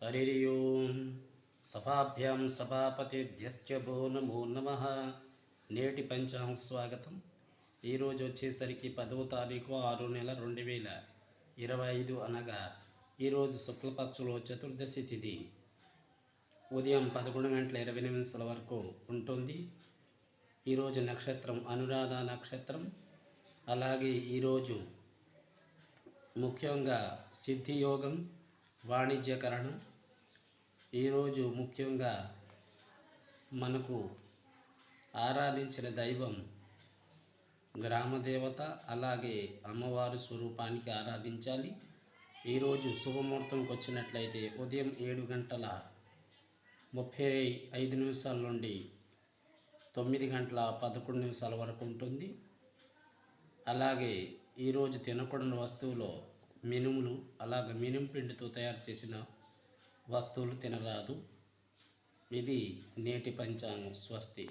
హరి ఓం. సభాభ్యాం సభాపతిభ్యశ్చ భో నమో నమః. నేటి పంచాంగ స్వాగతం. ఈరోజు వచ్చేసరికి 10వ తారీఖు 6వ నెల 2025 అనగా ఈరోజు శుక్లపక్షంలో చతుర్దశి తిథి ఉదయం 11:20 వరకు ఉంటుంది. ఈరోజు నక్షత్రం అనురాధ నక్షత్రం. అలాగే ఈరోజు ముఖ్యంగా సిద్ధియోగం, వాణిజ్యకరణం. ఈరోజు ముఖ్యంగా మనకు ఆరాధించిన దైవం గ్రామదేవత, అలాగే అమ్మవారి స్వరూపానికి ఆరాధించాలి. ఈరోజు శుభముహూర్తంకి వచ్చినట్లయితే ఉదయం 7:35 నుండి 9:11 వరకు ఉంటుంది. అలాగే ఈరోజు తినకూడని వస్తువులో మినుములు, అలాగే మినుము పిండితో తయారు చేసిన వస్తువులు తినరాదు. ఇది నేటి పంచాంగం. స్వస్తి.